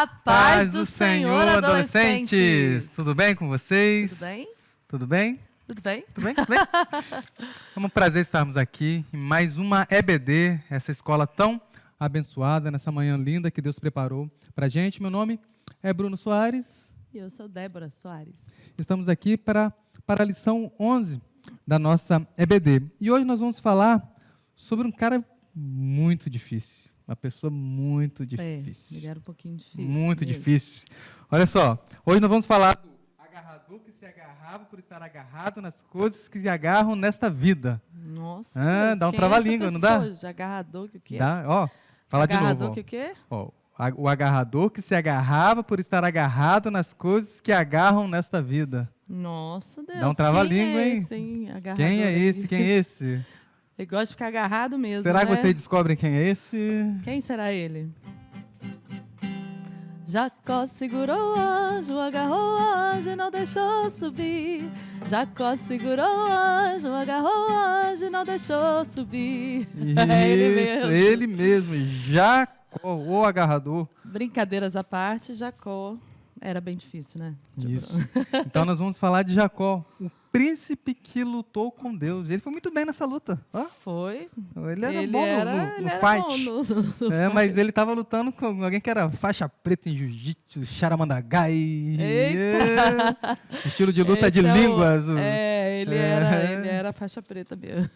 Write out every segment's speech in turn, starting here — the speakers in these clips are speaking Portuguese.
A paz do Senhor, adolescentes! Tudo bem com vocês? Tudo bem? Tudo bem? Tudo bem? Tudo bem? Tudo bem? É um prazer estarmos aqui em mais uma EBD, essa escola tão abençoada, nessa manhã linda que Deus preparou para a gente. Meu nome é Bruno Soares. E eu sou Débora Soares. Estamos aqui para a lição 11 da nossa EBD. E hoje nós vamos falar sobre um cara muito difícil. Uma pessoa muito difícil. Ele era um pouquinho difícil. Muito mesmo. difícil. Olha só, hoje nós vamos falar do agarrador que se agarrava por estar agarrado nas coisas que se agarram nesta vida. Nossa. Dá um quem trava-língua, é essa não dá? pessoa? De agarrador que o quê? Dá, ó, fala de Agarrador novo. que o quê? Ó, o agarrador que se agarrava por estar agarrado nas coisas que agarram nesta vida. Nossa, Deus. Dá um trava-língua, hein? Hein? Agarrador Quem é aí. esse? Quem é esse? Ele gosta de ficar agarrado mesmo, Será que né? vocês descobrem quem é esse? Quem será ele? Jacó segurou o anjo, agarrou o anjo e não deixou subir. Jacó segurou o anjo, agarrou o anjo e não deixou subir. É ele mesmo. Ele mesmo, Jacó, o agarrador. Brincadeiras à parte, Jacó era bem difícil, né? Isso. Então nós vamos falar de Jacó, o príncipe que lutou com Deus. Ele foi muito bem nessa luta. Ó, Foi. ele era bom no ele era fight. bom no Mas ele estava lutando com alguém que era faixa preta em jiu-jitsu, charamandagai. Eita! Estilo de luta de Esse é o- línguas. ele era faixa preta mesmo.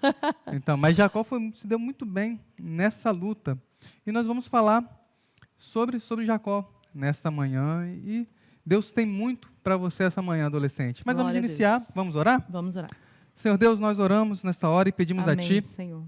Então, mas Jacó se deu muito bem nessa luta. E nós vamos falar sobre Jacó nesta manhã. E Deus tem muito para você essa manhã, adolescente. Mas Glória a vamos iniciar, Deus. vamos orar? Vamos orar. Senhor Deus, nós oramos nesta hora e pedimos Amém, a Ti Senhor.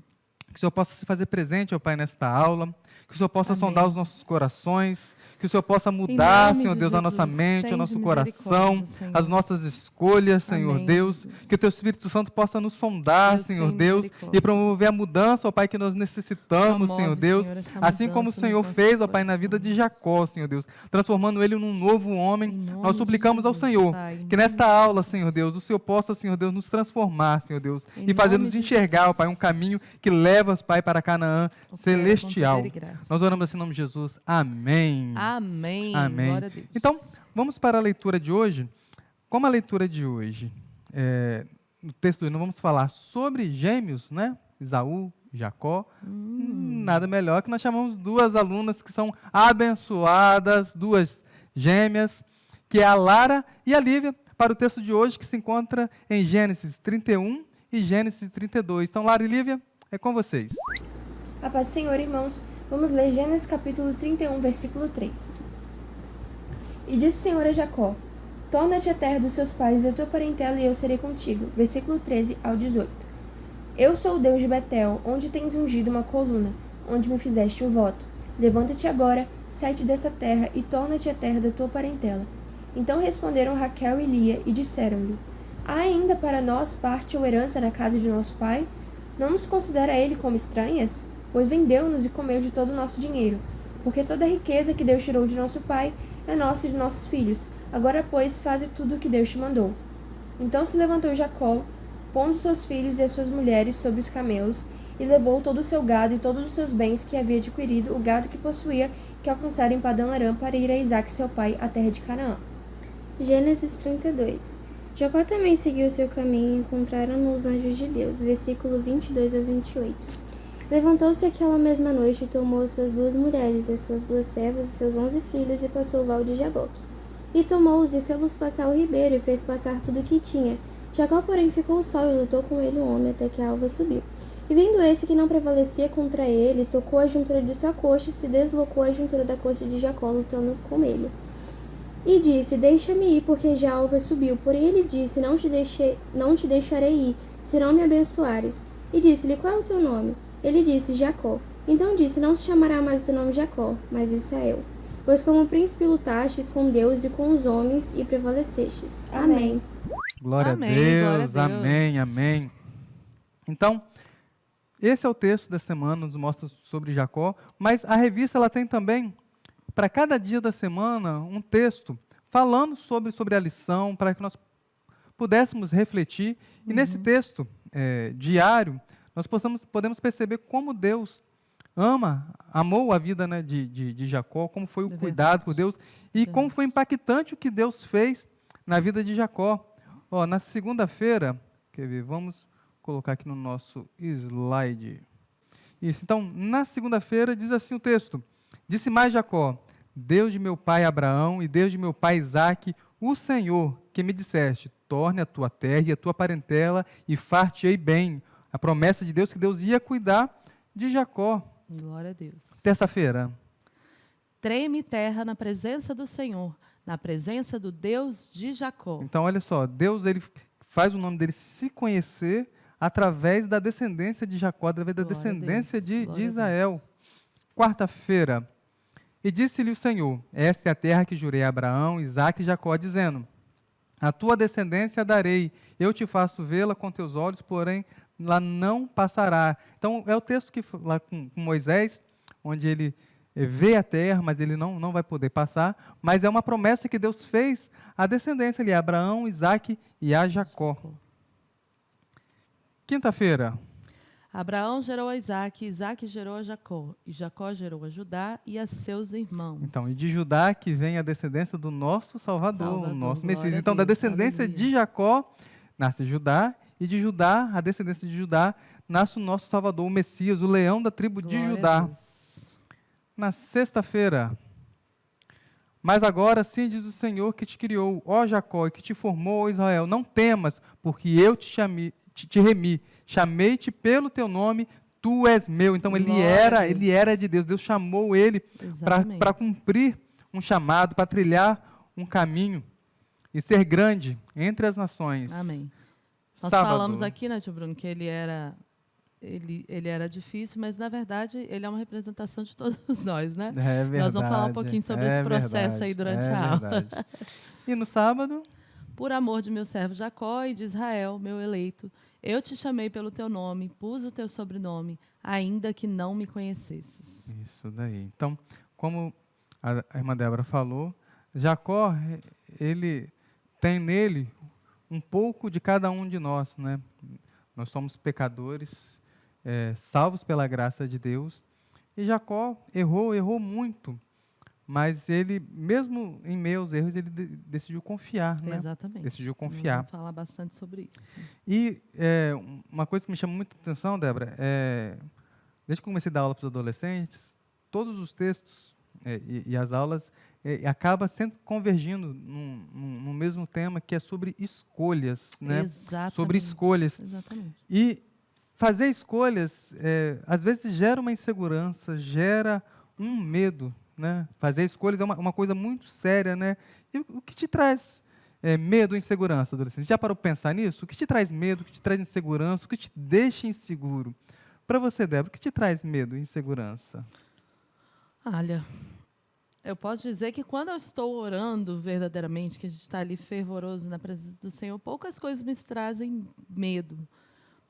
que o Senhor possa se fazer presente, ó Pai, nesta aula, que o Senhor possa Amém. sondar os nossos corações, que o Senhor possa mudar, nome Senhor de Deus, a nossa Jesus, mente, o tende nosso coração, misericórdia, Senhor. as nossas escolhas, Senhor Amém, Deus, Jesus. que o Teu Espírito Santo possa nos sondar, Deus, Senhor tem Deus, misericórdia. e promover a mudança, ó Pai, que nós necessitamos, Promove, Senhor Deus, Senhor, essa assim como o mudança Senhor nos fez, nossos ó Pai, na vida de corações. Jacó, Senhor Deus, transformando ele num novo homem. Em nome Nós de suplicamos ao Jesus, Senhor Pai, em que nome nesta de aula, Senhor Deus, o Senhor possa, Senhor Deus, nos transformar, Senhor Deus, Em e fazer-nos nome de enxergar, ó Jesus. Pai, um caminho que leva, Pai, para Canaã Opera com celestial. poder e graça. Nós oramos assim em nome de Jesus. Amém. Amém. Amém. Glória a Deus. Então, vamos para a leitura de hoje. Como a leitura de hoje, no texto nós vamos falar sobre gêmeos, né? Esaú, Jacó. Nada melhor que nós chamamos duas alunas que são abençoadas, duas gêmeas, que é a Lara e a Lívia, para o texto de hoje que se encontra em Gênesis 31 e Gênesis 32. Então, Lara e Lívia, é com vocês. A paz do Senhor, irmãos. Vamos ler Gênesis capítulo 31, versículo 3. E disse o Senhor a Jacó: Torna-te a terra dos seus pais e a tua parentela, e eu serei contigo. Versículo 13 ao 18. Eu sou o Deus de Betel, onde tens ungido uma coluna, onde me fizeste um voto. Levanta-te agora, sai-te dessa terra e torna-te a terra da tua parentela. Então responderam Raquel e Lia e disseram-lhe: Há ainda para nós parte ou herança na casa de nosso pai? Não nos considera ele como estranhas? Pois vendeu-nos e comeu de todo o nosso dinheiro. Porque toda a riqueza que Deus tirou de nosso pai é nossa e de nossos filhos. Agora, pois, faze tudo o que Deus te mandou. Então se levantou Jacó, pondo seus filhos e as suas mulheres sobre os camelos, e levou todo o seu gado e todos os seus bens que havia adquirido, o gado que possuía, que alcançara em Padã Arã, para ir a Isaque seu pai, à terra de Canaã. Gênesis 32. Jacó também seguiu seu caminho e encontraram-no os anjos de Deus. Versículo 22 a 28. Levantou-se aquela mesma noite e tomou as suas duas mulheres, as suas duas servas, os seus 11 filhos, e passou o val de Jaboque. E tomou-os e fê-los passar o ribeiro, e fez passar tudo o que tinha. Jacó, porém, ficou só e lutou com ele o homem até que a alva subiu. E vendo esse que não prevalecia contra ele, tocou a juntura de sua coxa e se deslocou a juntura da coxa de Jacó, lutando com ele. E disse: Deixa-me ir, porque já a alva subiu. Porém ele disse: Não te deixarei ir, se não me abençoares. E disse-lhe: Qual é o teu nome? Ele disse: Jacó. Então disse: Não se chamará mais o teu nome Jacó, mas Israel. Pois como príncipe lutastes com Deus e com os homens, e prevalecestes. Amém. Glória Amém, a Deus, glória a Deus. amém, amém. Então, esse é o texto da semana, nos mostra sobre Jacó, mas a revista ela tem também, para cada dia da semana, um texto falando sobre a lição, para que nós pudéssemos refletir. E nesse texto diário, nós podemos perceber como Deus amou a vida, né, de Jacó, como foi o É cuidado por Deus e Verdade. como foi impactante o que Deus fez na vida de Jacó. Ó, na segunda-feira, quer ver, vamos colocar aqui no nosso slide. Isso, então, na segunda-feira diz assim o texto: disse mais Jacó, Deus de meu pai Abraão e Deus de meu pai Isaque, o Senhor que me disseste, torne a tua terra e a tua parentela e far-te-ei bem. A promessa de Deus que Deus ia cuidar de Jacó. Glória a Deus. Terça-feira. Treme terra na presença do Senhor, na presença do Deus de Jacó. Então, olha só, Deus ele faz o nome dele se conhecer através da descendência de Jacó, através da Glória a descendência Deus, de glória a Israel. Quarta-feira. E disse-lhe o Senhor, esta é a terra que jurei a Abraão, Isaque e Jacó, dizendo, a tua descendência darei, eu te faço vê-la com teus olhos, porém lá não passará. Então, é o texto que lá com Moisés, onde ele vê a terra, mas ele não vai poder passar, mas é uma promessa que Deus fez à descendência ali, a Abraão, Isaque e a Jacó. Quinta-feira. Abraão gerou a Isaque, Isaque gerou a Jacó, e Jacó gerou a Judá e a seus irmãos. Então, e de Judá que vem a descendência do nosso Salvador, o nosso glória Messias. a Então, da Deus, descendência aleluia. de Jacó, nasce Judá, e de Judá, a descendência de Judá, nasce o nosso Salvador, o Messias, o leão da tribo de Glória a Judá. Deus. Na sexta-feira. Mas agora sim diz o Senhor que te criou, ó Jacó, e que te formou, ó Israel. Não temas, porque eu te remi, chamei-te pelo teu nome, tu és meu. Então ele Glória a Deus. era de Deus. Deus chamou ele Exatamente. para cumprir um chamado, para trilhar um caminho e ser grande entre as nações. Amém. Nós Sábado. falamos aqui, né, tio Bruno, que ele era difícil, mas na verdade ele é uma representação de todos nós, né? É verdade. Nós vamos falar um pouquinho sobre esse processo aí durante a aula. verdade. E no sábado? Por amor de meu servo Jacó e de Israel, meu eleito, eu te chamei pelo teu nome, pus o teu sobrenome, ainda que não me conhecesses. Isso daí. Então, como a irmã Débora falou, Jacó, ele tem nele um pouco de cada um de nós, né? Nós somos pecadores, salvos pela graça de Deus. E Jacó errou muito, mas ele, mesmo em meus erros, ele decidiu confiar, né? Exatamente. Decidiu Nós confiar. vamos falar bastante sobre isso. E uma coisa que me chama muita atenção, Débora, desde que eu comecei a dar aula para os adolescentes, todos os textos e as aulas acabam sempre convergindo no mesmo tema, que é sobre escolhas, né? Exatamente. Sobre escolhas. Exatamente. E fazer escolhas, às vezes, gera uma insegurança, gera um medo, né? Fazer escolhas é uma coisa muito séria, né? E o que te traz medo ou insegurança, adolescente? Já parou para pensar nisso? O que te traz medo, o que te traz insegurança, o que te deixa inseguro? Para você, Débora, o que te traz medo e insegurança? Olha, eu posso dizer que quando eu estou orando verdadeiramente, que a gente está ali fervoroso na presença do Senhor, poucas coisas me trazem medo.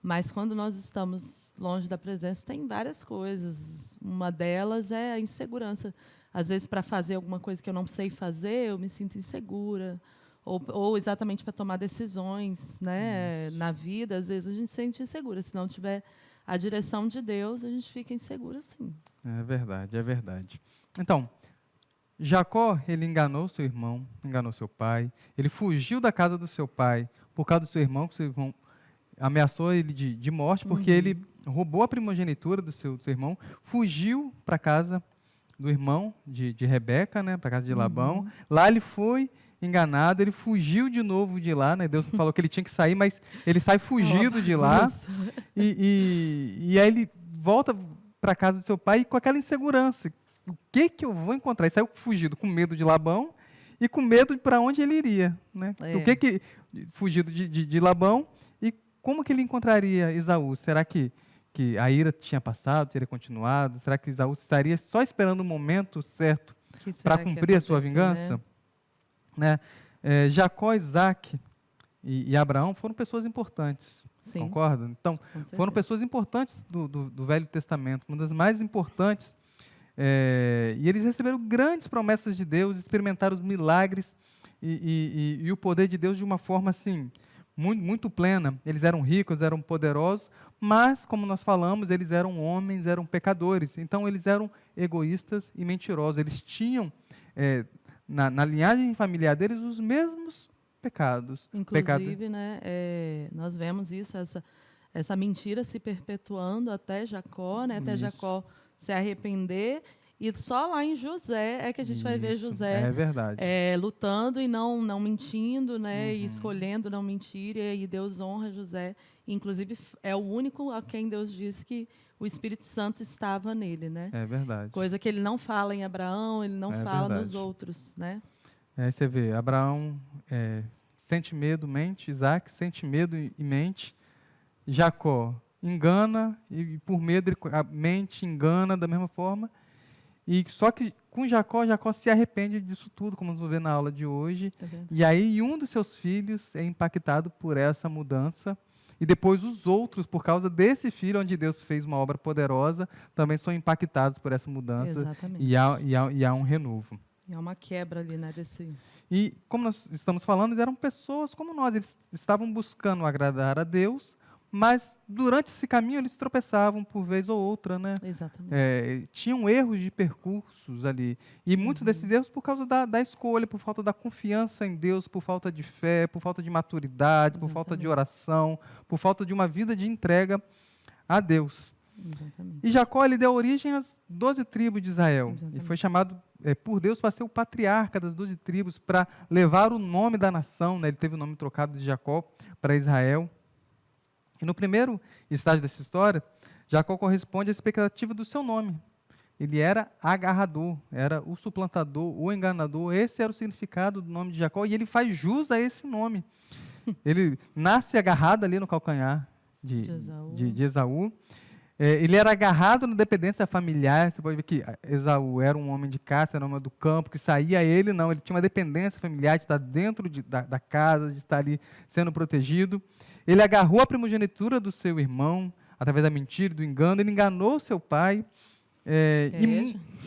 Mas quando nós estamos longe da presença, tem várias coisas. Uma delas é a insegurança. Às vezes, para fazer alguma coisa que eu não sei fazer, eu me sinto insegura. Ou exatamente para tomar decisões, né, na vida, às vezes a gente se sente insegura. Se não tiver a direção de Deus, a gente fica insegura, sim. É verdade, é verdade. Então, Jacó, ele enganou seu irmão, enganou seu pai. Ele fugiu da casa do seu pai por causa do seu irmão, que seu irmão ameaçou ele de morte, porque ele roubou a primogenitura do seu irmão, fugiu para a casa do irmão de Rebeca, né, para a casa de Labão. Lá ele foi enganado, ele fugiu de novo de lá, né? Deus falou que ele tinha que sair, mas ele sai fugido de lá. E aí ele volta para a casa do seu pai com aquela insegurança. O que eu vou encontrar? Ele saiu fugido com medo de Labão e com medo de para onde ele iria, né? O que fugido de Labão e como que ele encontraria Esaú? Será que a ira tinha passado, teria continuado? Será que Esaú estaria só esperando o momento certo para cumprir a sua vingança? Né? Jacó, Isaque e Abraão foram pessoas importantes. Sim. Concorda? Então, foram pessoas importantes do Velho Testamento, uma das mais importantes. E eles receberam grandes promessas de Deus, experimentaram os milagres e o poder de Deus de uma forma assim muito plena. Eles eram ricos, eram poderosos, mas, como nós falamos, eles eram homens, eram pecadores. Então, eles eram egoístas e mentirosos. Eles tinham, na linhagem familiar deles, os mesmos pecados. Inclusive, né, nós vemos isso, essa mentira se perpetuando até Jacó, né, até Isso. Jacó se arrepender. E só lá em José é que a gente vai ver José É verdade. lutando e não mentindo, né, e escolhendo não mentir. E aí Deus honra José. Inclusive, é o único a quem Deus diz que o Espírito Santo estava nele, né? É verdade. Coisa que ele não fala em Abraão, ele não fala nos verdade. outros, né? Aí você vê, Abraão sente medo, mente. Isaac sente medo e mente. Jacó engana e por medo ele mente, engana da mesma forma. E só que com Jacó se arrepende disso tudo, como nós vamos ver na aula de hoje. É verdade. E aí um dos seus filhos é impactado por essa mudança. E depois os outros, por causa desse filho, onde Deus fez uma obra poderosa, também são impactados por essa mudança. Exatamente. E há um renovo. E há uma quebra ali, né, desse... E como nós estamos falando, eles eram pessoas como nós. Eles estavam buscando agradar a Deus, mas durante esse caminho eles tropeçavam por vez ou outra, né? Exatamente. Tinham erros de percursos ali. E muitos desses erros por causa da escolha, por falta da confiança em Deus, por falta de fé, por falta de maturidade, por falta de oração, por falta de uma vida de entrega a Deus. Exatamente. E Jacó ele deu origem às 12 tribos de Israel. Exatamente. E foi chamado por Deus para ser o patriarca das 12 tribos, para levar o nome da nação, né? Ele teve o nome trocado de Jacó para Israel. E no primeiro estágio dessa história, Jacó corresponde à expectativa do seu nome. Ele era agarrador, era o suplantador, o enganador. Esse era o significado do nome de Jacó, e ele faz jus a esse nome. Ele nasce agarrado ali no calcanhar de Esaú. Ele era agarrado na dependência familiar. Você pode ver que Esaú era um homem de caça, era um homem do campo, que saía ele, não. Ele tinha uma dependência familiar de estar dentro da casa, de estar ali sendo protegido. Ele agarrou a primogenitura do seu irmão, através da mentira, do engano. Ele enganou seu pai.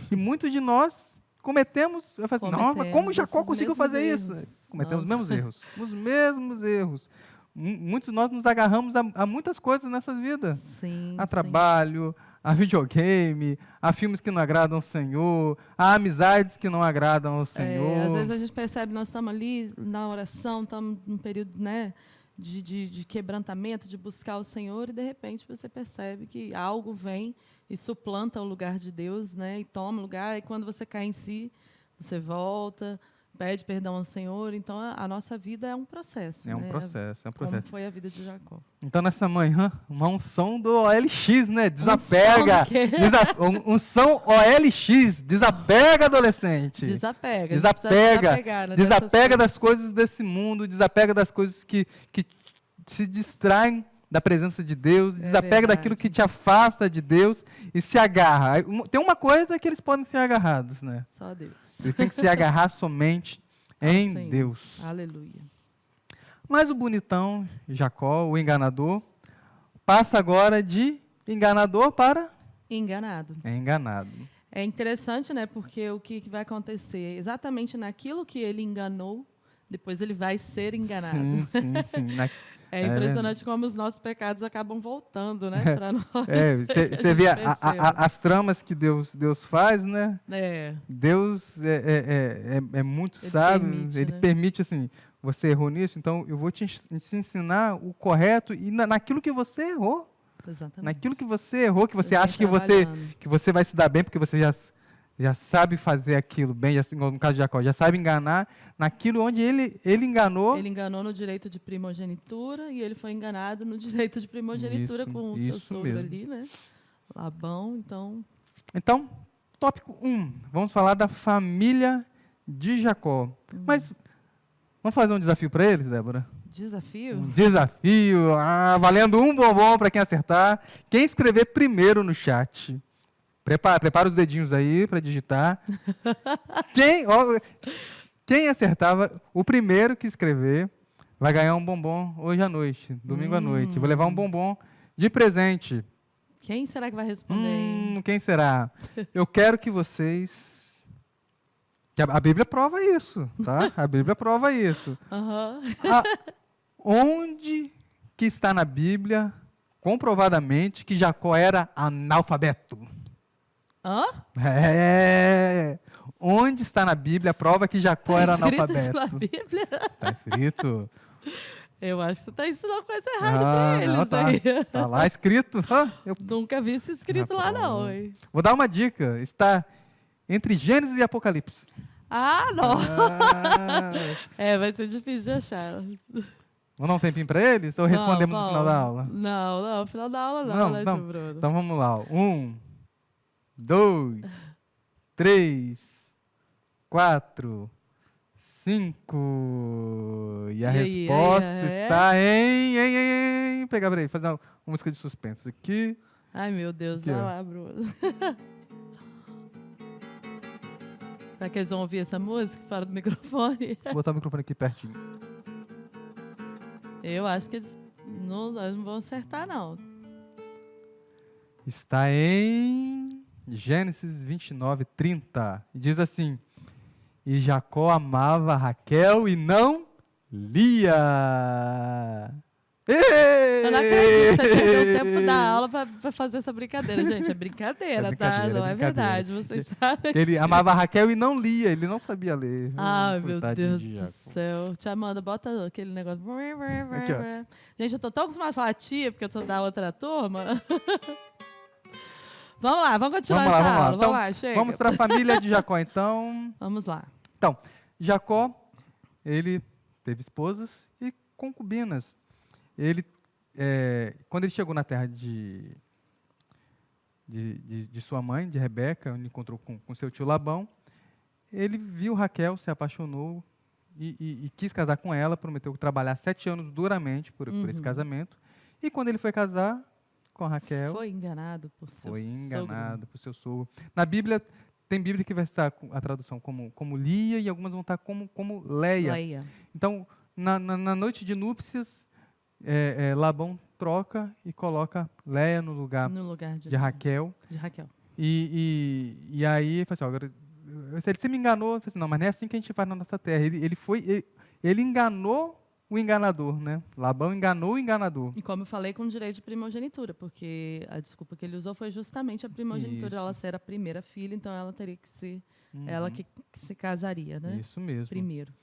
E muitos de nós cometemos... Eu falo assim, não, mas como Jacó conseguiu fazer isso? Cometemos os mesmos erros. Os mesmos erros. Muitos de nós nos agarramos a muitas coisas nessas vidas. Sim, a trabalho, a videogame, a filmes que não agradam ao Senhor, a amizades que não agradam ao Senhor. Às vezes a gente percebe, nós estamos ali na oração, estamos num período, né, de quebrantamento, de buscar o Senhor, e de repente você percebe que algo vem e suplanta o lugar de Deus, né, e toma o lugar, e quando você cai em si, você volta, pede perdão ao Senhor. Então, a nossa vida é um processo. É um né? processo. Como foi a vida de Jacó. Então, nessa manhã, uma unção do OLX, né? Desapega. Unção OLX. Desapega, adolescente. Desapega. Desapega das coisas desse mundo. Desapega das coisas que se distraem da presença de Deus. Desapega daquilo que te afasta de Deus e se agarra. Tem uma coisa que eles podem ser agarrados, né? Só Deus. Eles têm que se agarrar somente em Senhor. Deus. Aleluia. Mas o bonitão, Jacó, o enganador, passa agora de enganador para... Enganado. Enganado. É interessante, né? Porque o que vai acontecer? Exatamente naquilo que ele enganou, depois ele vai ser enganado. Sim. É impressionante como os nossos pecados acabam voltando, né? Para nós. Você vê as tramas que Deus faz, né? Deus é muito sábio. Ele permite, assim, você errou nisso, então eu vou te ensinar o correto e naquilo que você errou. Exatamente. Naquilo que você errou, que você acha que você vai se dar bem, porque você já sabe fazer aquilo bem, no caso de Jacó, já sabe enganar naquilo onde ele enganou. Ele enganou no direito de primogenitura e ele foi enganado no direito de primogenitura com o seu sogro ali, né? Labão, Então, tópico 1. Vamos falar da família de Jacó. Mas vamos fazer um desafio para eles, Débora? Desafio? Um desafio. Valendo um bombom para quem acertar. Quem escrever primeiro no chat. Prepara os dedinhos aí para digitar. Quem acertava, o primeiro que escrever, vai ganhar um bombom hoje à noite, domingo à noite. Vou levar um bombom de presente. Quem será que vai responder? Quem será? Eu quero que vocês... A Bíblia prova isso, tá? A Bíblia prova isso. Onde que está na Bíblia, comprovadamente, que Jacó era analfabeto? Hã? Onde está na Bíblia a prova que Jacó era Escrito isso analfabeto? na Bíblia? Está escrito. Eu acho que você está ensinando coisa errada pra eles não, tá. aí. Tá lá escrito. Eu Nunca vi isso escrito lá, não. Hein? vou dar uma dica. Está entre Gênesis e Apocalipse. Ah, não. Ah, Vai ser difícil de achar. vamos dar um tempinho para eles? Ou respondemos no final da aula? Não, no final da aula Não, né, não. tio Bruno? Então vamos lá. 1, 2, 3, 4, 5. E a resposta está em... Pegar, peraí, fazer uma música de suspense aqui. Ai, meu Deus, Aqui, vai ó. lá, Bruno. Será que eles vão ouvir essa música fora do microfone? Vou botar o microfone aqui pertinho. Eu acho que eles não vão acertar, não. Está em Gênesis 29, 30. E diz assim: E Jacó amava Raquel e não Lia. Eu não acredito que você perdeu o tempo da aula pra fazer essa brincadeira, gente. É brincadeira, É tá? brincadeira, Não é brincadeira. verdade, vocês sabem. Ele amava Raquel e não lia, ele não sabia ler. Ai, meu Coitadinho Deus de do Jacó. céu. Tia Amanda, bota aquele negócio. Aqui, ó. Gente, eu tô tão acostumada a falar tia, porque eu tô da outra turma. Vamos lá, vamos continuar Vamos lá, essa vamos lá. aula. Então, Vamos lá, chega. Vamos para a família de Jacó, então. Vamos lá. Então, Jacó, ele teve esposas e concubinas. Ele, quando ele chegou na terra de sua mãe, de Rebeca, onde encontrou com seu tio Labão, ele viu Raquel, se apaixonou e quis casar com ela, prometeu trabalhar 7 anos duramente por esse casamento. E quando ele foi casar com a Raquel, Foi enganado por seu sogro. por seu sogro. Na Bíblia, tem Bíblia que vai estar com a tradução como Lia e algumas vão estar como Leia. Leia. Então, na noite de núpcias, Labão troca e coloca Leia no lugar No lugar de Raquel. De Raquel. E aí ele falou assim, agora, você me enganou. Eu falei assim, não, mas não é assim que a gente faz na nossa terra. Ele enganou o enganador, né? Labão enganou o enganador. E como eu falei, com direito de primogenitura, porque a desculpa que ele usou foi justamente a primogenitura. Isso. Ela ser a primeira filha, então ela teria que ser ela que se casaria, né? Isso mesmo. Primeiro.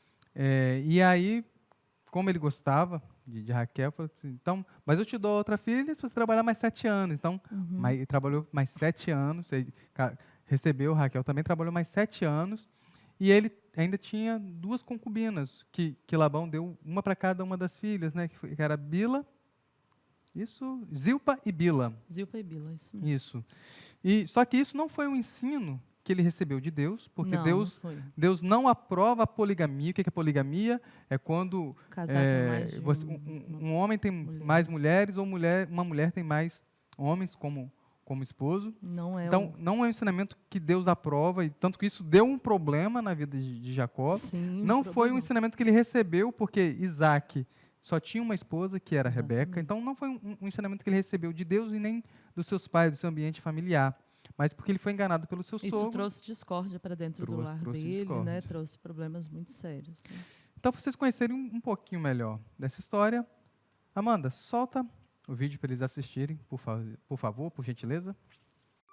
E aí, como ele gostava de Raquel, falou assim, então, mas eu te dou outra filha se você trabalhar mais 7 anos. Então, ele trabalhou mais 7 anos, ele recebeu, Raquel também trabalhou mais 7 anos, e ele ainda tinha 2 concubinas, que Labão deu uma para cada uma das filhas, né, que era Bila, Zilpa e Bila. Zilpa e Bila, isso mesmo. Isso. Só que isso não foi um ensino que ele recebeu de Deus, porque Não, Deus não foi. Deus não aprova a poligamia. O que é poligamia? É quando Casar com mais de um homem tem mais mulheres ou uma mulher tem mais homens como esposo. Não é Então, não é um ensinamento que Deus aprova, e tanto que isso deu um problema na vida de Jacó. Sim, Não foi um problema. ensinamento que ele recebeu, porque Isaac só tinha uma esposa, que era Rebeca. Exatamente. Então, não foi um ensinamento que ele recebeu de Deus e nem dos seus pais, do seu ambiente familiar. Mas porque ele foi enganado pelo seu Isso sogro. trouxe discórdia para dentro do lar trouxe dele, discórdia. né? Trouxe problemas muito sérios. Né? Então, para vocês conhecerem um pouquinho melhor dessa história, Amanda, solta o vídeo para eles assistirem, por favor, por gentileza.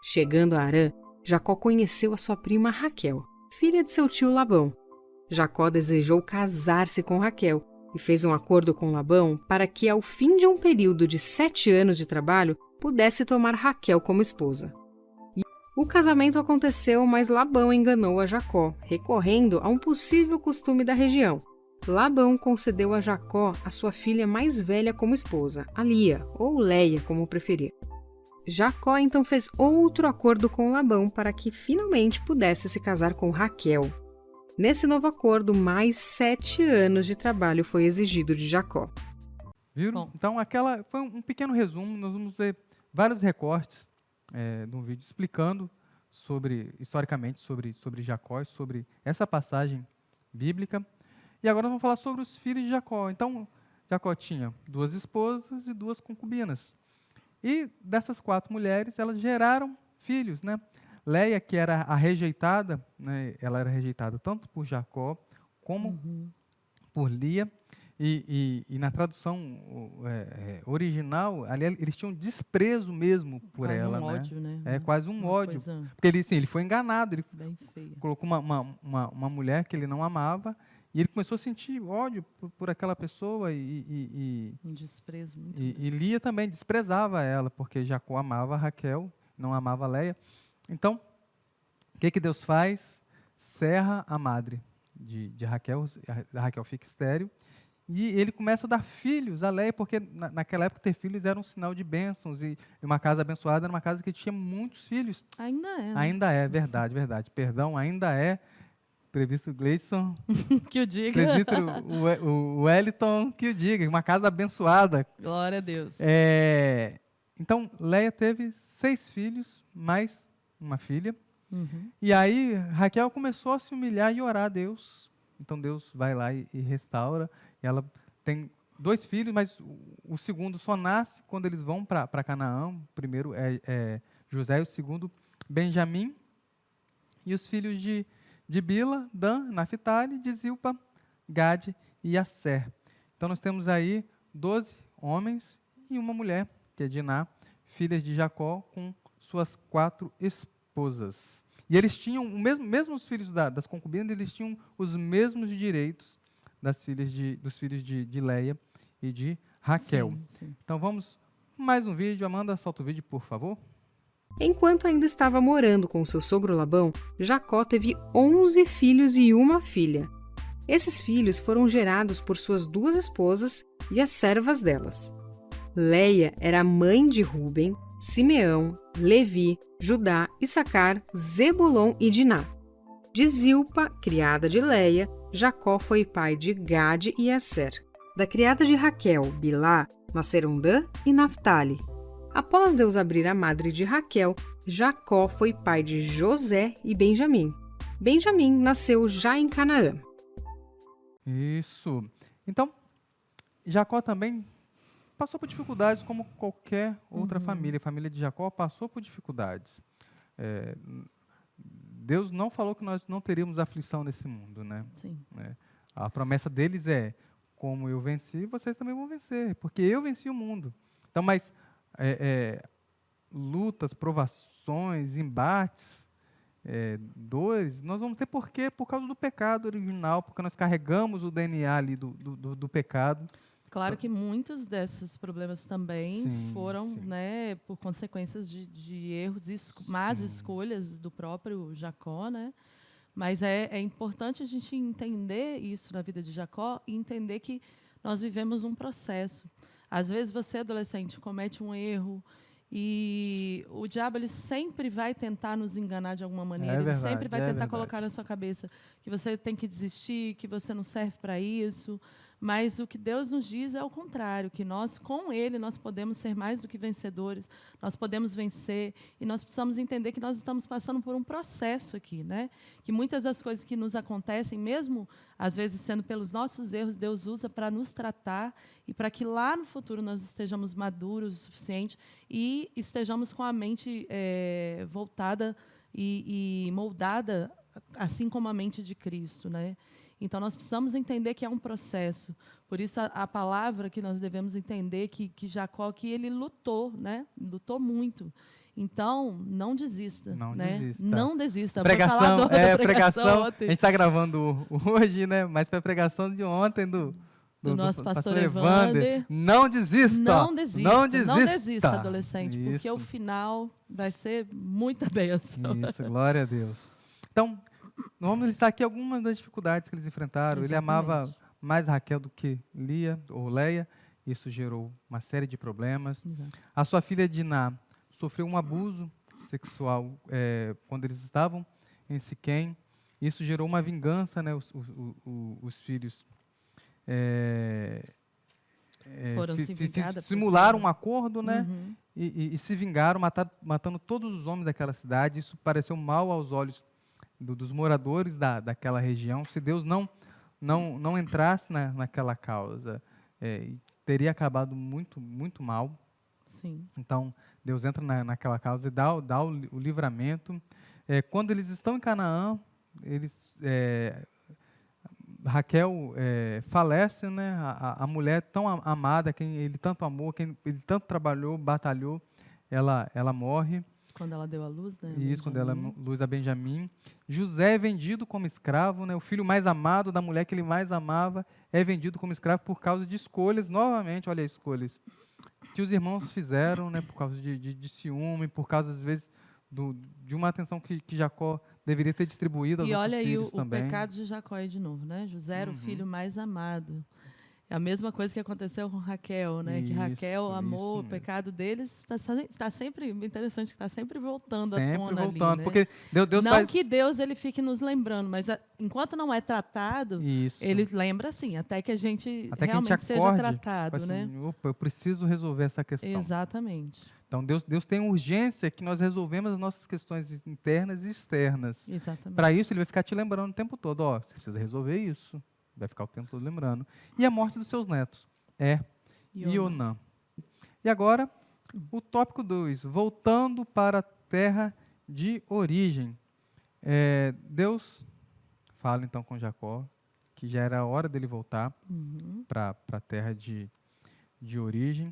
Chegando a Harã, Jacó conheceu a sua prima Raquel, filha de seu tio Labão. Jacó desejou casar-se com Raquel e fez um acordo com Labão para que, ao fim de um período de 7 anos de trabalho, pudesse tomar Raquel como esposa. O casamento aconteceu, mas Labão enganou a Jacó, recorrendo a um possível costume da região. Labão concedeu a Jacó a sua filha mais velha como esposa, a Lia, ou Leia, como preferir. Jacó então fez outro acordo com Labão para que finalmente pudesse se casar com Raquel. Nesse novo acordo, mais 7 anos de trabalho foi exigido de Jacó. Viram? Bom. Então, foi um pequeno resumo. Nós vamos ver vários recortes de um vídeo explicando historicamente sobre Jacó e sobre essa passagem bíblica. E agora nós vamos falar sobre os filhos de Jacó. Então, Jacó tinha 2 esposas e 2 concubinas. E dessas 4 mulheres, elas geraram filhos, né? Leia, que era a rejeitada, né? Ela era rejeitada tanto por Jacó como por Lia. E na tradução original, ali eles tinham desprezo mesmo por Quase ela, um né? ódio, né? É quase um Uma ódio. coisa Porque ele foi enganado, ele bem feia. colocou uma mulher que ele não amava, e ele começou a sentir ódio por aquela pessoa, Um desprezo muito e Lia também desprezava ela, porque Jacó amava Raquel, não amava Leia. Então, o que Deus faz? Cerra a madre de Raquel, a Raquel fica estéril, e ele começa a dar filhos a Leia, porque naquela época ter filhos era um sinal de bênçãos, e uma casa abençoada era uma casa que tinha muitos filhos. Ainda é, né? Ainda é, verdade, verdade. Perdão, ainda é. Previsto Gleison, Que o diga. presbítero o Wellington, que o diga, uma casa abençoada. Glória a Deus. Então, Leia teve 6 filhos, mais uma filha. Uhum. E aí, Raquel começou a se humilhar e orar a Deus. Então, Deus vai lá e restaura. E ela tem 2 filhos, mas o segundo só nasce quando eles vão para Canaã. O primeiro é José, e o segundo, Benjamim. E os filhos de Bila, Dan, Naphtali, de Zilpa, Gade e Asser. Então, nós temos aí 12 homens e uma mulher, que é Diná, filhas de Jacó, com suas 4 esposas. E eles tinham, mesmo os filhos das concubinas, eles tinham os mesmos direitos dos filhos de Leia e de Raquel. Sim, sim. Então, vamos mais um vídeo. Amanda, solta o vídeo, por favor. Enquanto ainda estava morando com seu sogro Labão, Jacó teve 11 filhos e uma filha. Esses filhos foram gerados por suas 2 esposas e as servas delas. Leia era mãe de Ruben, Simeão, Levi, Judá, Issacar, Zebulon e Diná. De Zilpa, criada de Leia, Jacó foi pai de Gade e Asser. Da criada de Raquel, Bilá, nasceram Dan e Naphtali. Após Deus abrir a madre de Raquel, Jacó foi pai de José e Benjamim. Benjamim nasceu já em Canaã. Isso. Então, Jacó também passou por dificuldades como qualquer outra família. A família de Jacó passou por dificuldades. Deus não falou que nós não teríamos aflição nesse mundo, né? Sim. A promessa deles é: como eu venci, vocês também vão vencer, porque eu venci o mundo. Então, mas lutas, provações, embates, dores, nós vamos ter por quê? Por causa do pecado original, porque nós carregamos o DNA ali do pecado. Claro que muitos desses problemas também foram, sim. né, por consequências de erros e más escolhas do próprio Jacó, né? Mas é importante a gente entender isso na vida de Jacó e entender que nós vivemos um processo. Às vezes você, adolescente, comete um erro e o diabo ele sempre vai tentar nos enganar de alguma maneira. Ele sempre vai tentar colocar na sua cabeça que você tem que desistir, que você não serve para isso. Mas o que Deus nos diz é o contrário, que nós, com Ele, nós podemos ser mais do que vencedores, nós podemos vencer, e nós precisamos entender que nós estamos passando por um processo aqui, né? Que muitas das coisas que nos acontecem, mesmo às vezes sendo pelos nossos erros, Deus usa para nos tratar e para que lá no futuro nós estejamos maduros o suficiente e estejamos com a mente voltada e moldada, assim como a mente de Cristo, né? Então, nós precisamos entender que é um processo. Por isso, a palavra que nós devemos entender que Jacó, que ele lutou, né? Lutou muito. Então, não desista. Não né? desista. Não desista. Pregação, Foi falar da pregação a ontem. gente está gravando hoje, né? Mas foi a pregação de ontem do nosso pastor Evander. Não desista. Não desista. Não desista. Não desista, adolescente, Isso. porque o final vai ser muita bênção. Isso, glória a Deus. Então, vamos listar aqui algumas das dificuldades que eles enfrentaram. Exatamente. Ele amava mais Raquel do que Lia ou Leia. Isso gerou uma série de problemas. Exato. A sua filha Diná sofreu um abuso sexual quando eles estavam em Siquém. Isso gerou uma vingança, né? Os filhos Foram se vingar da simularam pessoa. um acordo, né? Uhum. E se vingaram, matando todos os homens daquela cidade. Isso pareceu mal aos olhos dos moradores daquela região. Se Deus não entrasse naquela causa, teria acabado muito, muito mal. Sim. Então, Deus entra naquela causa e dá o livramento. Quando eles estão em Canaã, eles Raquel falece, né? A mulher tão amada, quem ele tanto amou, quem ele tanto trabalhou, batalhou, ela morre. Quando ela deu à luz, né? Isso, quando ela luz a Benjamim. José é vendido como escravo, né? O filho mais amado da mulher que ele mais amava é vendido como escravo por causa de escolhas, novamente, olha, escolhas que os irmãos fizeram, né? Por causa de ciúme, por causa, às vezes, de uma atenção que Jacó deveria ter distribuído aos E outros olha aí filhos o também. pecado de Jacó aí de novo, né? José era o filho mais amado. É a mesma coisa que aconteceu com Raquel, né? Que Raquel amou o pecado deles. Está sempre interessante, que está sempre voltando Sempre à tona voltando, ali, né? porque Deus não faz... que Deus ele fique nos lembrando, mas enquanto não é tratado, Isso. ele lembra assim, até que a gente Até que a gente realmente seja acorde, tratado, assim, né? Opa, eu preciso resolver essa questão. Exatamente. Então, Deus tem urgência que nós resolvemos as nossas questões internas e externas. Exatamente. Para isso, ele vai ficar te lembrando o tempo todo. Ó, você precisa resolver isso. Vai ficar o tempo todo lembrando. E a morte dos seus netos. E Onã. E agora, o tópico 2. Voltando para a terra de origem. Deus fala, então, com Jacó, que já era a hora dele voltar para a terra de origem.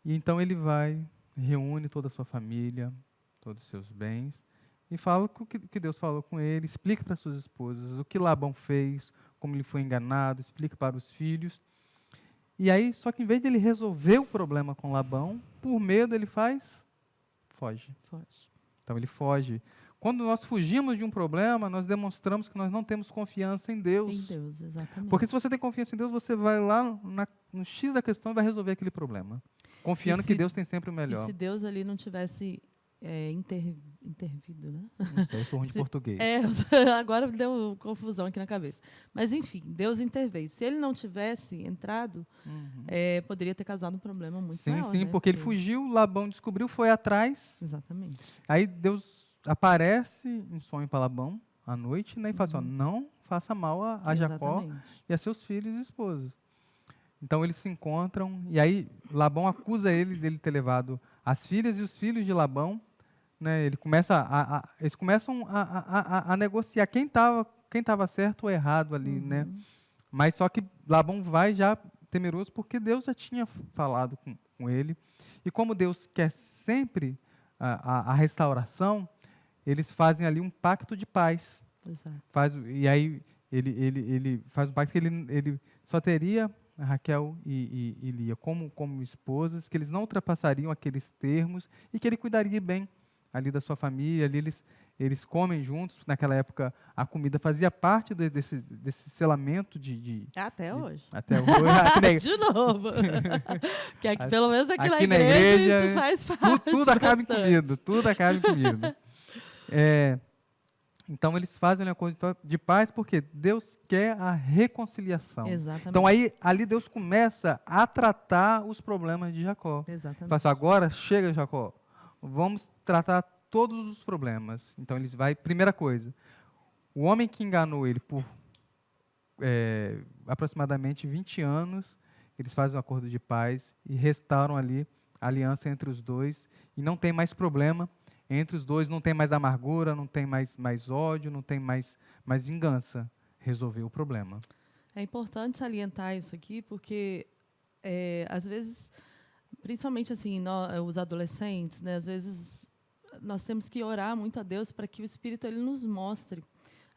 E então ele vai, reúne toda a sua família, todos os seus bens, e fala o que Deus falou com ele, explica para suas esposas o que Labão fez, como ele foi enganado, explica para os filhos. E aí, só que em vez de ele resolver o problema com Labão, por medo ele foge. Então ele foge. Quando nós fugimos de um problema, nós demonstramos que nós não temos confiança em Deus. Em Deus, exatamente. Porque se você tem confiança em Deus, você vai lá no X da questão e vai resolver aquele problema. Confiando que Deus tem sempre o melhor. E se Deus ali não tivesse intervido, né? Não sei, eu sou ruim de português. Agora deu confusão aqui na cabeça. Mas, enfim, Deus interveio. Se ele não tivesse entrado, poderia ter causado um problema muito maior. Sim, né? porque ele fugiu, Labão descobriu, foi atrás. Exatamente. Aí Deus aparece em sonho para Labão, à noite, né, e fala assim, ó, não faça mal a Jacó e a seus filhos e esposas. Então eles se encontram, e aí Labão acusa ele dele ter levado as filhas e os filhos de Labão, né, eles começam a negociar quem estava certo ou errado ali, né? Mas só que Labão vai já temeroso porque Deus já tinha falado com ele. E como Deus quer sempre a restauração, eles fazem ali um pacto de paz. Exato. E aí ele faz um pacto que ele só teria Raquel e Lia como esposas, que eles não ultrapassariam aqueles termos e que ele cuidaria bem ali da sua família. Ali eles comem juntos. Naquela época, a comida fazia parte desse selamento Até hoje. Até hoje. De novo. Que pelo menos aqui na na igreja isso faz parte. Tudo acaba em comida. Tudo acaba em comida. Então, eles fazem uma coisa de paz porque Deus quer a reconciliação. Exatamente. Então, ali Deus começa a tratar os problemas de Jacó. Exatamente. Fala assim, agora chega, Jacó, vamos tratar todos os problemas. Então, eles vai. Primeira coisa, o homem que enganou ele por aproximadamente 20 anos, eles fazem um acordo de paz e restauram ali a aliança entre os dois e não tem mais problema. Entre os dois não tem mais amargura, não tem mais ódio, não tem mais vingança. Resolveu o problema. É importante salientar isso aqui, porque às vezes, principalmente assim, os adolescentes, né, às vezes nós temos que orar muito a Deus para que o Espírito ele nos mostre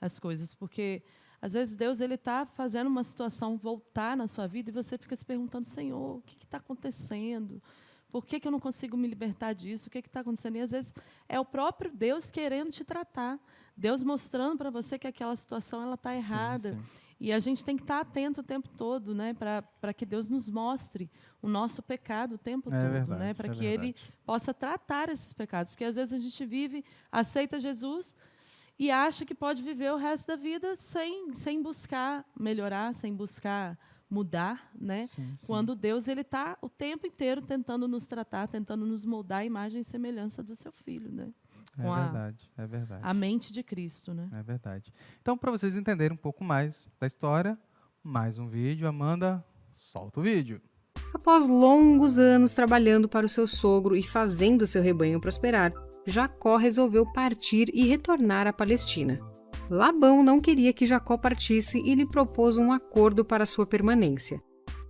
as coisas, porque às vezes Deus ele está fazendo uma situação voltar na sua vida e você fica se perguntando, Senhor, o que está acontecendo? Por que eu não consigo me libertar disso? O que está acontecendo? E, às vezes, é o próprio Deus querendo te tratar. Deus mostrando para você que aquela situação está errada. Sim. E a gente tem que estar atento o tempo todo, né, para que Deus nos mostre o nosso pecado o tempo todo, verdade, né, para que Ele possa tratar esses pecados. Porque, às vezes, a gente vive, aceita Jesus e acha que pode viver o resto da vida sem buscar melhorar, sem buscar mudar, né? Sim. Quando Deus ele está o tempo inteiro tentando nos tratar, tentando nos moldar a imagem e semelhança do seu filho, né? Com É verdade. A mente de Cristo, né? É verdade. Então, para vocês entenderem um pouco mais da história, mais um vídeo. Amanda, solta o vídeo. Após longos anos trabalhando para o seu sogro e fazendo seu rebanho prosperar, Jacó resolveu partir e retornar à Palestina. Labão não queria que Jacó partisse e lhe propôs um acordo para sua permanência.